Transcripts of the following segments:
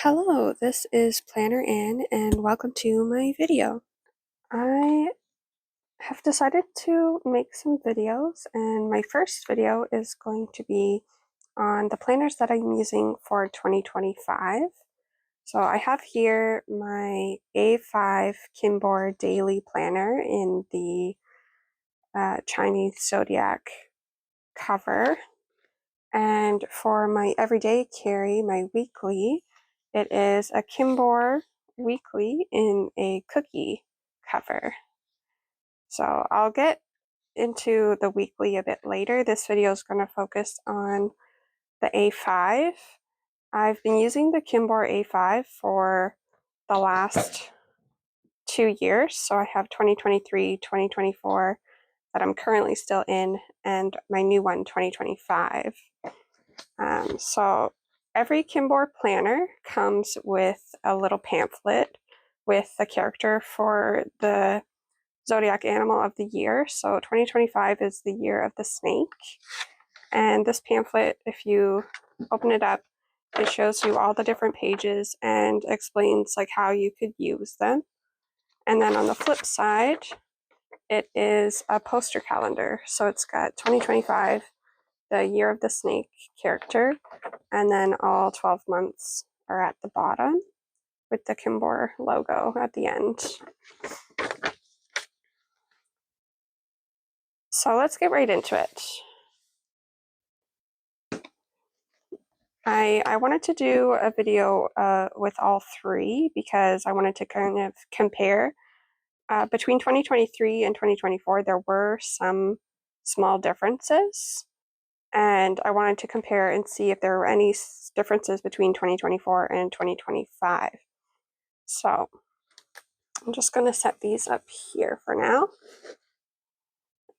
Hello, this is Planner Ann and welcome to my video. I have decided to make some videos and my first video is going to be on the planners that I'm using for 2025. So I have here my A5 Kinbor daily planner in the Chinese zodiac cover. And for my everyday carry, my weekly, it is a Kinbor weekly in a cookie cover. So I'll get into the weekly a bit later. This video is going to focus on the A5. I've been using the Kinbor A5 for the last 2 years. So I have 2023, 2024 that I'm currently still in, and my new one, 2025. So every Kinbor planner comes with a little pamphlet with the character for the zodiac animal of the year. So 2025 is the year of the snake. And this pamphlet, if you open it up, it shows you all the different pages and explains like how you could use them. And then on the flip side, it is a poster calendar. So it's got 2025, the year of the snake character, and then all 12 months are at the bottom with the Kinbor logo at the end. So let's get right into it. I wanted to do a video with all three because I wanted to kind of compare. Between 2023 and 2024, there were some small differences, and I wanted to compare and see if there were any differences between 2024 and 2025. So I'm just going to set these up here for now,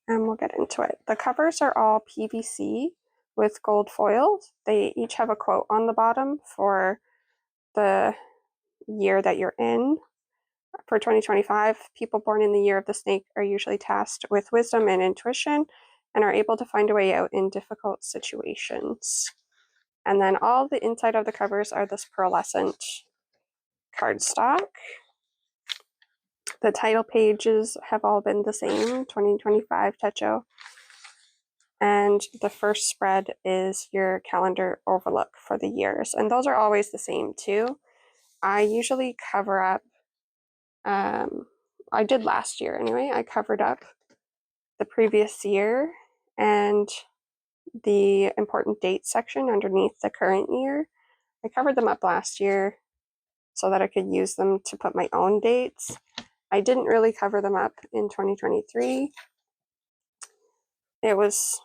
and we'll get into it. The covers are all PVC with gold foil. They each have a quote on the bottom for the year that you're in. For 2025, people born in the year of the snake are usually tasked with wisdom and intuition and are able to find a way out in difficult situations. And then all the inside of the covers are this pearlescent cardstock. The title pages have all been the same, 2025 Techo. And the first spread is your calendar overlook for the years. And those are always the same too. I usually cover up, I did last year anyway, I covered up the previous year and the important dates section underneath the current year. I covered them up last year so that I could use them to put my own dates. I didn't really cover them up in 2023. It was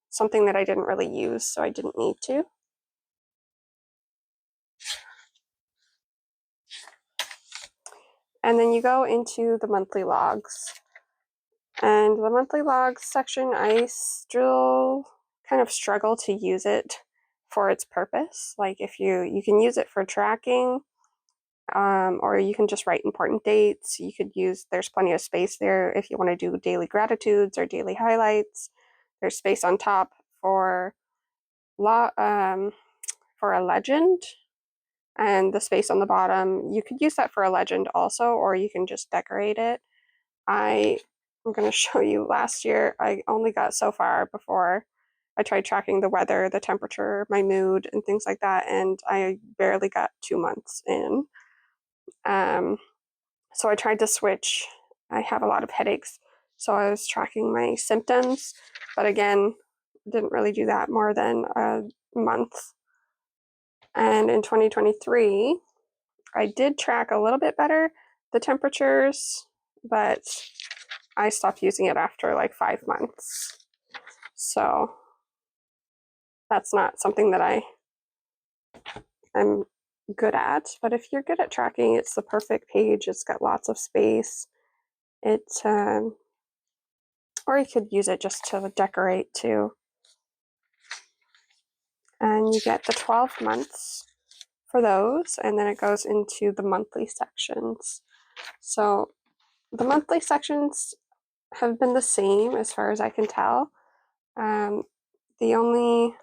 something that I didn't really use, so I didn't need to. And then you go into the monthly logs. And the monthly logs section, I still kind of struggle to use it for its purpose. Like if you can use it for tracking, or you can just write important dates. You could use, there's plenty of space there if you want to do daily gratitudes or daily highlights. There's space on top for a legend, and the space on the bottom, you could use that for a legend also, or you can just decorate it. I'm going to show you last year, I only got so far before I tried tracking the weather, the temperature, my mood, and things like that, and I barely got 2 months in. So I tried to switch. I have a lot of headaches, so I was tracking my symptoms, but again, didn't really do that more than a month. And in 2023, I did track a little bit better the temperatures, but I stopped using it after like 5 months. So that's not something that I'm good at, but if you're good at tracking, it's the perfect page. It's got lots of space. It's or you could use it just to decorate too. And you get the 12 months for those, and then it goes into the monthly sections. So the monthly sections have been the same as far as I can tell. The only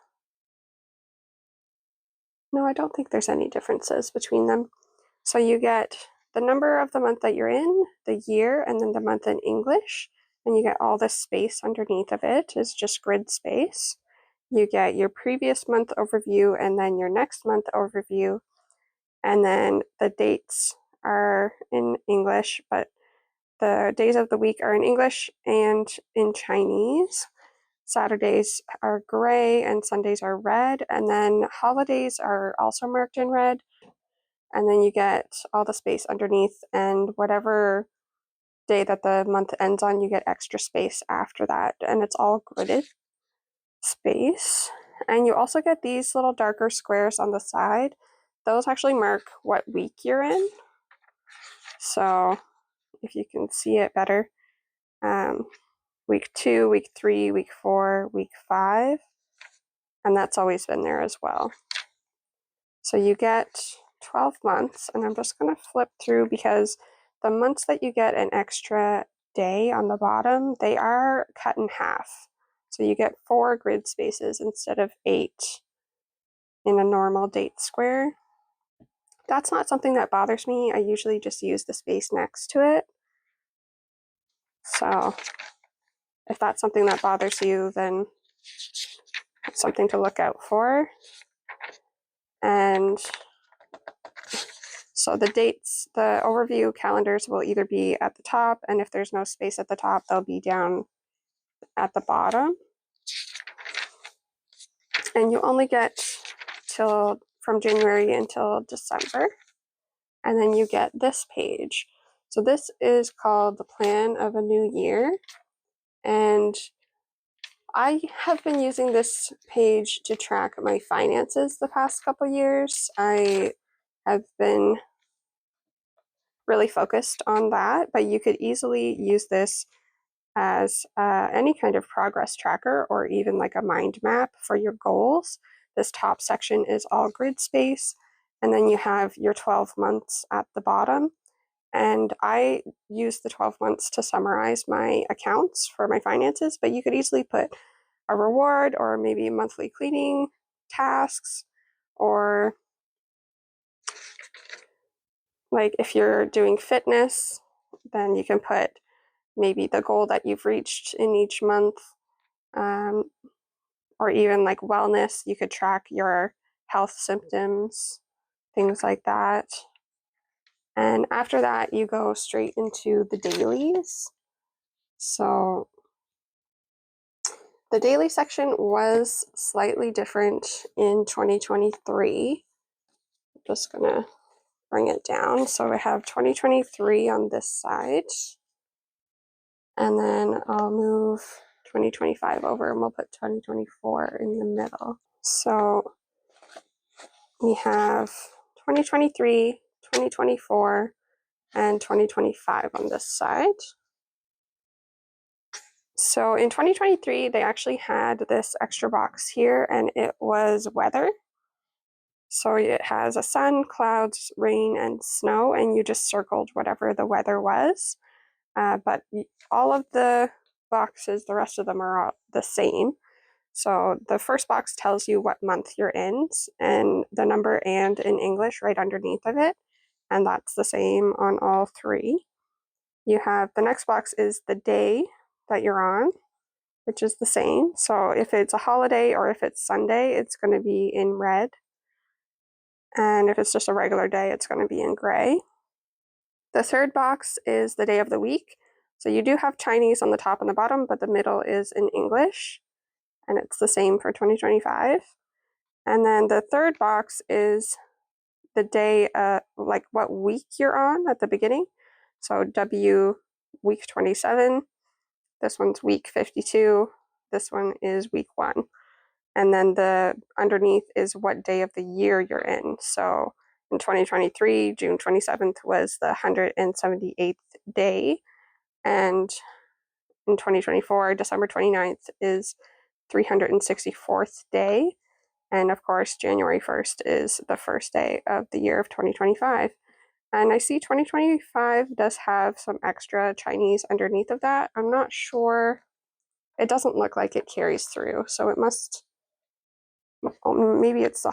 No, I don't think there's any differences between them. So you get the number of the month that you're in, the year, and then the month in English. And you get all this space underneath of it is just grid space. You get your previous month overview and then your next month overview. And then the dates are in English, but the days of the week are in English and in Chinese. Saturdays are gray and Sundays are red. And then holidays are also marked in red. And then you get all the space underneath, and whatever day that the month ends on, you get extra space after that. And it's all gridded space. And you also get these little darker squares on the side. Those actually mark what week you're in. So if you can see it better, week 2, week 3, week 4, week 5, and that's always been there as well. So you get 12 months, and I'm just going to flip through because the months that you get an extra day on the bottom, they are cut in half. So you get 4 grid spaces instead of 8 in a normal date square. That's not something that bothers me. I usually just use the space next to it. So if that's something that bothers you, then it's something to look out for. And so the dates, the overview calendars will either be at the top, and if there's no space at the top, they'll be down at the bottom. And you only get from January until December. And then you get this page. So this is called the Plan of a New Year. And I have been using this page to track my finances the past couple years. I have been really focused on that, but you could easily use this as any kind of progress tracker or even like a mind map for your goals. This top section is all grid space, and then you have your 12 months at the bottom. And I use the 12 months to summarize my accounts for my finances, but you could easily put a reward or maybe monthly cleaning tasks, or like if you're doing fitness, then you can put maybe the goal that you've reached in each month, or even like wellness. You could track your health symptoms, things like that. And after that, you go straight into the dailies. So the daily section was slightly different in 2023. I'm just gonna bring it down. So we have 2023 on this side, and then I'll move 2025 over and we'll put 2024 in the middle. So we have 2023, 2024, and 2025 on this side. So in 2023, they actually had this extra box here, and it was weather. So it has a sun, clouds, rain, and snow, and you just circled whatever the weather was. But all of the boxes, the rest of them are all the same. So the first box tells you what month you're in, and the number "and" in English right underneath of it, and that's the same on all 3. You have the next box is the day that you're on, which is the same. So if it's a holiday or if it's Sunday, it's going to be in red. And if it's just a regular day, it's going to be in gray. The third box is the day of the week. So you do have Chinese on the top and the bottom, but the middle is in English. And it's the same for 2025. And then the third box is the day, like what week you're on at the beginning. So W, week 27. This one's week 52. This one is week 1. And then the underneath is what day of the year you're in. So in 2023, June 27th was the 178th day. And in 2024, December 29th is 364th day. And of course, January 1st is the first day of the year of 2025. And I see 2025 does have some extra Chinese underneath of that. I'm not sure. It doesn't look like it carries through. So it must, maybe it's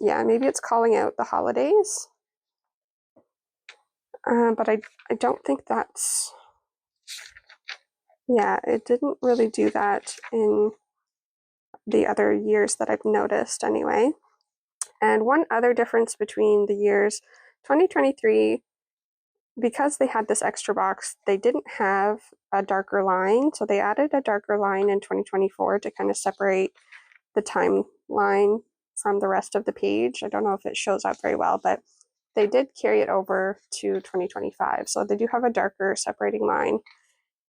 yeah, maybe it's calling out the holidays. But I don't think that's, yeah, it didn't really do that in the other years that I've noticed anyway. And one other difference between the years 2023, because they had this extra box, they didn't have a darker line. So they added a darker line in 2024 to kind of separate the timeline from the rest of the page. I don't know if it shows up very well, but they did carry it over to 2025. So they do have a darker separating line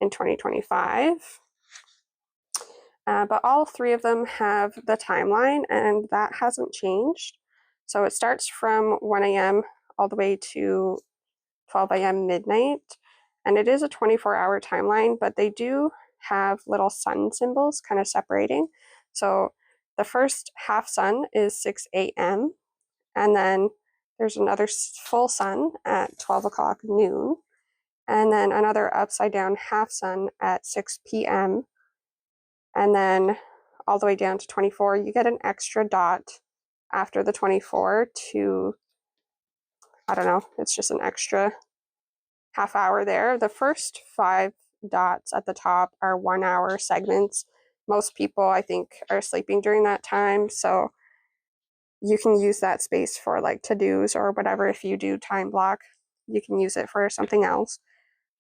in 2025. But all three of them have the timeline, and that hasn't changed. So it starts from 1 a.m. all the way to 12 a.m. midnight, and it is a 24-hour timeline, but they do have little sun symbols kind of separating. So the first half sun is 6 a.m., and then there's another full sun at 12 o'clock noon, and then another upside down half sun at 6 p.m., and then all the way down to 24. You get an extra dot after the 24 to, I don't know, it's just an extra half hour there. The first 5 dots at the top are 1 hour segments. Most people, I think, are sleeping during that time, so you can use that space for like to-dos or whatever. If you do time block, you can use it for something else.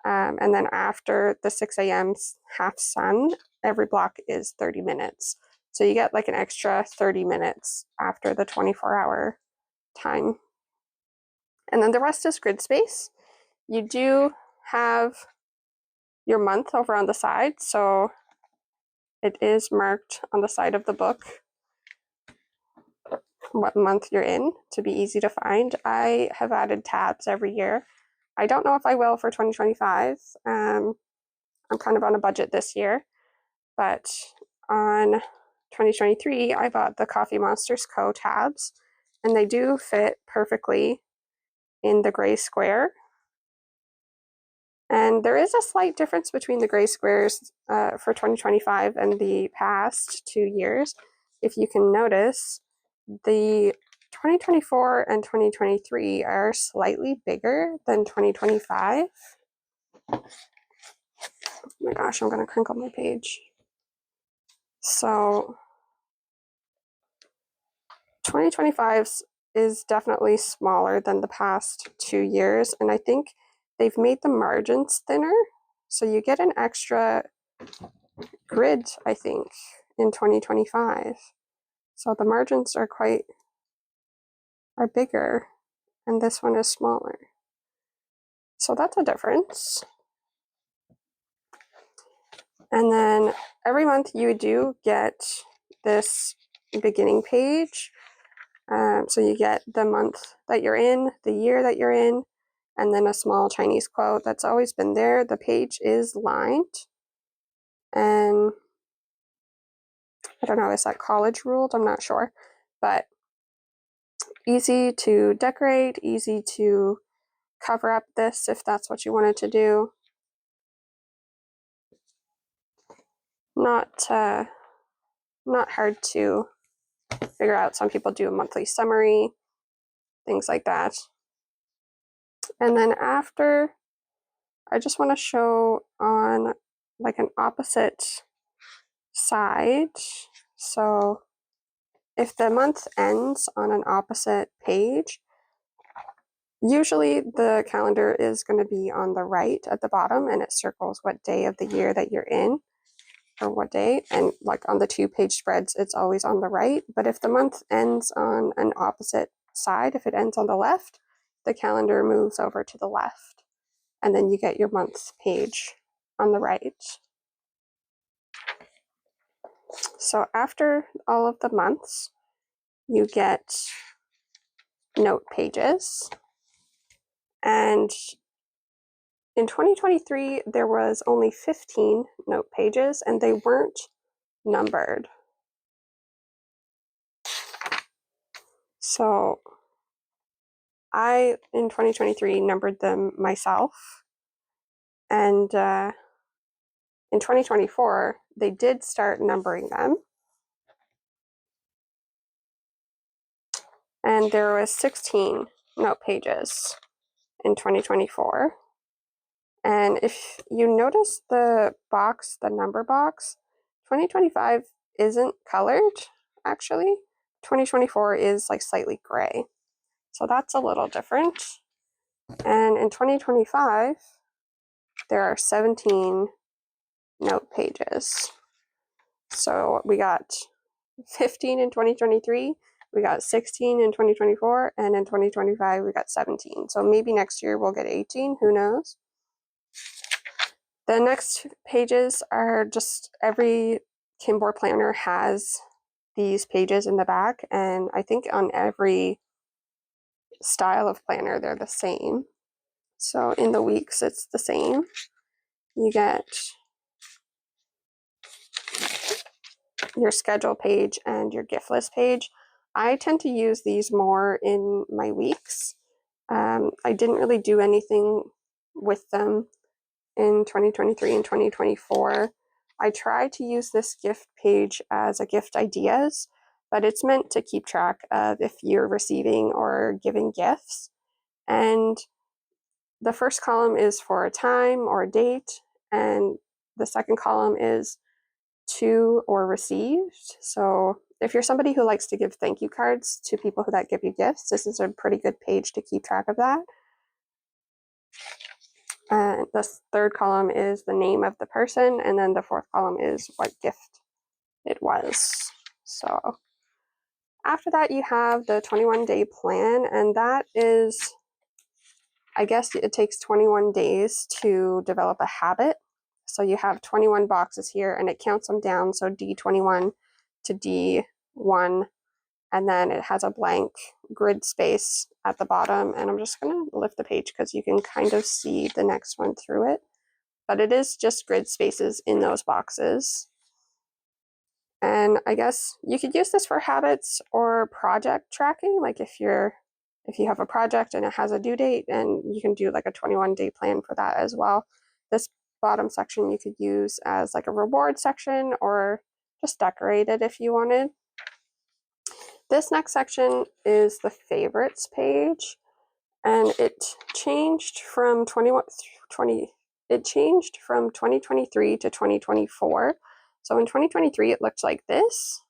And then after the 6 a.m. half sun, every block is 30 minutes. So you get like an extra 30 minutes after the 24-hour time. And then the rest is grid space. You do have your month over on the side, so it is marked on the side of the book what month you're in to be easy to find. I have added tabs every year. I don't know if I will for 2025. I'm kind of on a budget this year, but on 2023, I bought the Coffee Monsters Co. tabs, and they do fit perfectly in the gray square. And there is a slight difference between the gray squares for 2025 and the past 2 years. If you can notice, the 2024 and 2023 are slightly bigger than 2025. Oh my gosh, I'm going to crinkle my page. So 2025 is definitely smaller than the past 2 years, and I think they've made the margins thinner, so you get an extra grid, I think, in 2025. So the margins are bigger, and this one is smaller. So that's a difference. And then every month you do get this beginning page. So you get the month that you're in, the year that you're in, and then a small Chinese quote. That's always been there. The page is lined. And I don't know, is that college ruled? I'm not sure. But easy to decorate, easy to cover up this if that's what you wanted to do. Not hard to figure out. Some people do a monthly summary, things like that. And then after, I just want to show on like an opposite side. So if the month ends on an opposite page, usually the calendar is going to be on the right at the bottom, and it circles what day of the year that you're in, or what day, and like on the 2-page spreads, it's always on the right. But if the month ends on an opposite side, if it ends on the left, the calendar moves over to the left, and then you get your month page on the right. So after all of the months, you get note pages. And in 2023, there was only 15 note pages, and they weren't numbered. So I, in 2023, numbered them myself. And in 2024, they did start numbering them. and there was 16 note pages in 2024. And if you notice the box, the number box, 2025 isn't colored, actually. 2024 is like slightly gray. So that's a little different. And in 2025, there are 17 note pages. So we got 15 in 2023, we got 16 in 2024, and in 2025 we got 17. So maybe next year we'll get 18, who knows? The next pages are just every Kinbor planner has these pages in the back, and I think on every style of planner they're the same. So in the weeks it's the same. You get your schedule page and your gift list page. I tend to use these more in my weeks. I didn't really do anything with them in 2023 and 2024. I try to use this gift page as a gift ideas, but it's meant to keep track of if you're receiving or giving gifts. And the first column is for a time or a date, and the second column is to or received. So if you're somebody who likes to give thank you cards to people that give you gifts, this is a pretty good page to keep track of that. The third column is the name of the person, and then the fourth column is what gift it was. So after that, you have the 21-day plan, and that is, I guess it takes 21 days to develop a habit. So you have 21 boxes here, and it counts them down, so D21 to D1, and then it has a blank grid space at the bottom. And I'm just going to lift the page because you can kind of see the next one through it. But it is just grid spaces in those boxes. And I guess you could use this for habits or project tracking. Like if you have a project and it has a due date, and you can do like a 21-day plan for that as well. This bottom section you could use as like a reward section, or just decorate it if you wanted. This next section is the favorites page, and it changed from 2023 to 2024. So in 2023 it looked like this.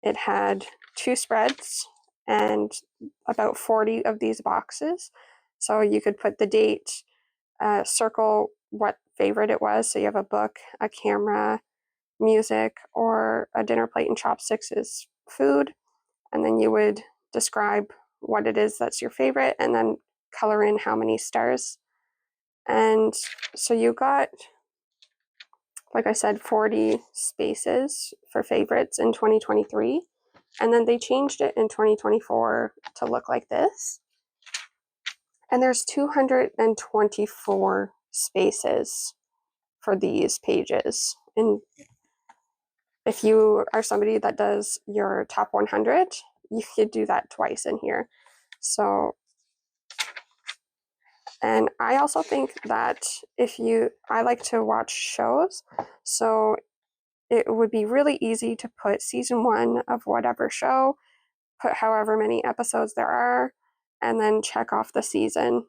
It had 2 spreads and about 40 of these boxes. So you could put the date, circle what favorite it was. So you have a book, a camera, music, or a dinner plate and chopsticks is food. And then you would describe what it is that's your favorite, and then color in how many stars. And so you got, like I said, 40 spaces for favorites in 2023. And then they changed it in 2024 to look like this. And there's 224 spaces for these pages. And if you are somebody that does your top 100, you could do that twice in here. So, and I also think that I like to watch shows, so it would be really easy to put season 1 of whatever show, put however many episodes there are, and then check off the season.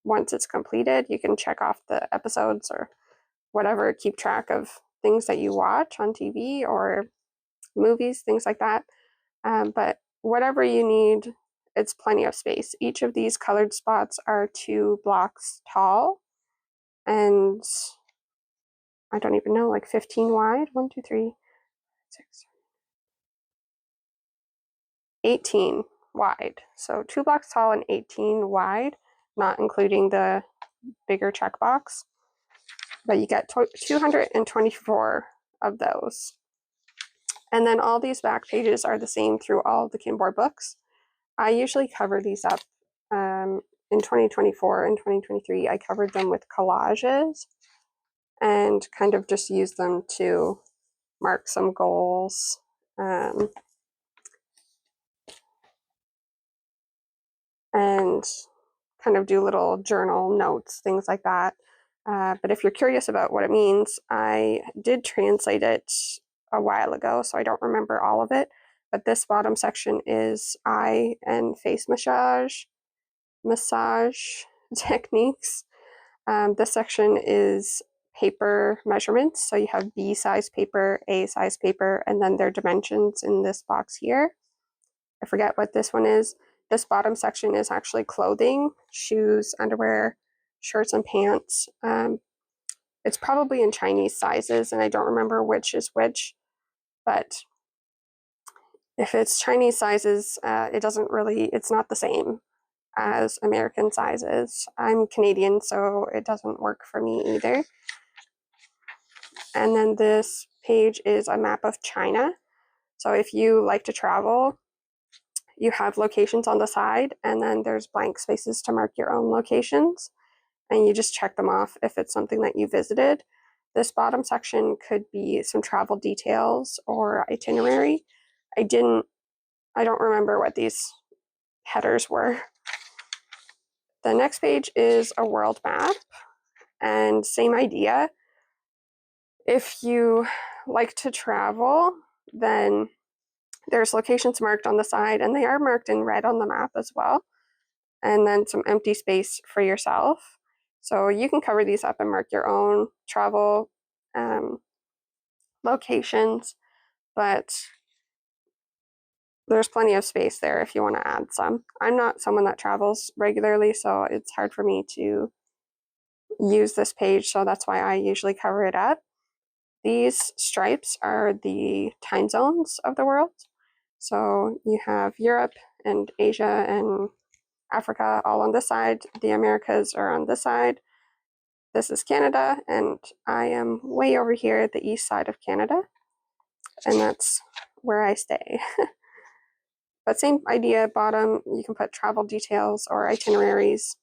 Once it's completed, you can check off the episodes or whatever, keep track of things that you watch on TV or movies, things like that. But whatever you need, it's plenty of space. Each of these colored spots are 2 blocks tall, and I don't even know, like 15 wide. 1, 2, 3, 6, 18 wide. So 2 blocks tall and 18 wide, not including the bigger checkbox. But you get 224 of those. And then all these back pages are the same through all the Kinbor books. I usually cover these up in 2024 and 2023. I covered them with collages and kind of just used them to mark some goals. And kind of do little journal notes, things like that. But if you're curious about what it means, I did translate it a while ago, so I don't remember all of it. but this bottom section is eye and face massage techniques. This section is paper measurements. So you have B size paper, A size paper, and then their dimensions in this box here. I forget what this one is. This bottom section is actually clothing, shoes, underwear, shirts, and pants. It's probably in Chinese sizes, and I don't remember which is which, but if it's Chinese sizes, it's not the same as American sizes. I'm Canadian, so it doesn't work for me either. And then this page is a map of China. So if you like to travel, you have locations on the side, and then there's blank spaces to mark your own locations, and you just check them off if it's something that you visited. This bottom section could be some travel details or itinerary. I don't remember what these headers were. The next page is a world map, and same idea. If you like to travel, then there's locations marked on the side, and they are marked in red on the map as well, and then some empty space for yourself. So you can cover these up and mark your own travel locations, but there's plenty of space there if you want to add some. I'm not someone that travels regularly, so it's hard for me to use this page, so that's why I usually cover it up. These stripes are the time zones of the world. So you have Europe and Asia and Africa all on this side. The Americas are on this side. This is Canada, and I am way over here at the east side of Canada, and that's where I stay. But same idea, bottom, you can put travel details or itineraries.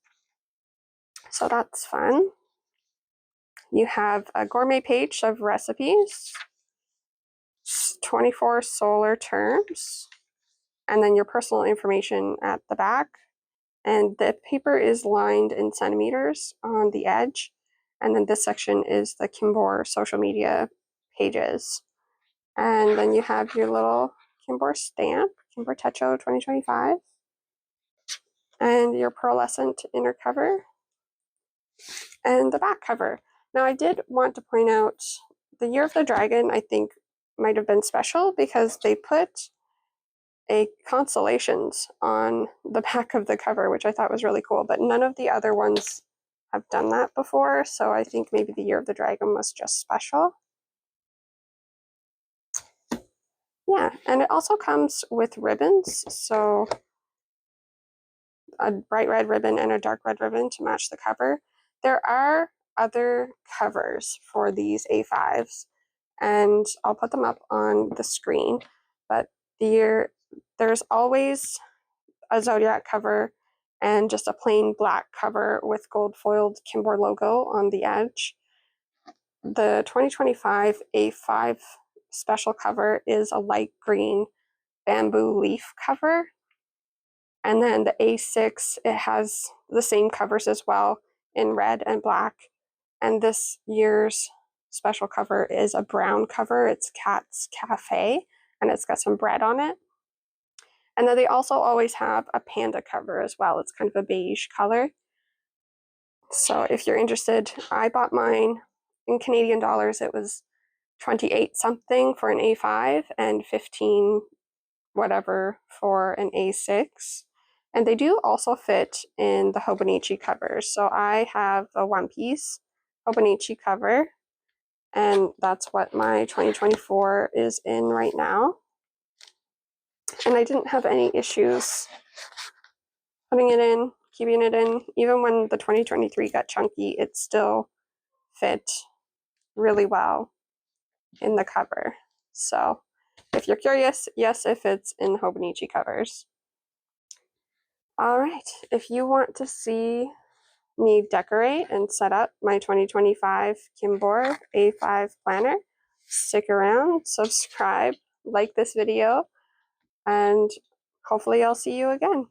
So that's fun. You have a gourmet page of recipes, 24 solar terms, and then your personal information at the back. And the paper is lined in centimeters on the edge. And then this section is the Kinbor social media pages. And then you have your little Kinbor stamp, Kinbor Techo 2025, and your pearlescent inner cover and the back cover. Now, I did want to point out the Year of the Dragon, I think, might have been special because they put a constellations on the back of the cover, which I thought was really cool, but none of the other ones have done that before, so I think maybe the Year of the Dragon was just special. Yeah, and it also comes with ribbons, so a bright red ribbon and a dark red ribbon to match the cover. There are other covers for these A5s, and I'll put them up on the screen, but there's always a Zodiac cover and just a plain black cover with gold foiled Kinbor logo on the edge. The 2025 A5 special cover is a light green bamboo leaf cover. And then the A6, it has the same covers as well in red and black. And this year's special cover is a brown cover. It's Cat's Cafe, and it's got some bread on it. And then they also always have a panda cover as well. It's kind of a beige color. So if you're interested, I bought mine in Canadian dollars. It was 28 something for an A5 and 15 whatever for an A6. And they do also fit in the Hobonichi covers. So I have a one-piece Hobonichi cover, and that's what my 2024 is in right now. And I didn't have any issues putting it in, keeping it in. Even when the 2023 got chunky, it still fit really well in the cover. So if you're curious, yes, it fits in Hobonichi covers. All right, if you want to see me decorate and set up my 2025 Kinbor A5 planner, stick around, subscribe, like this video, and hopefully I'll see you again.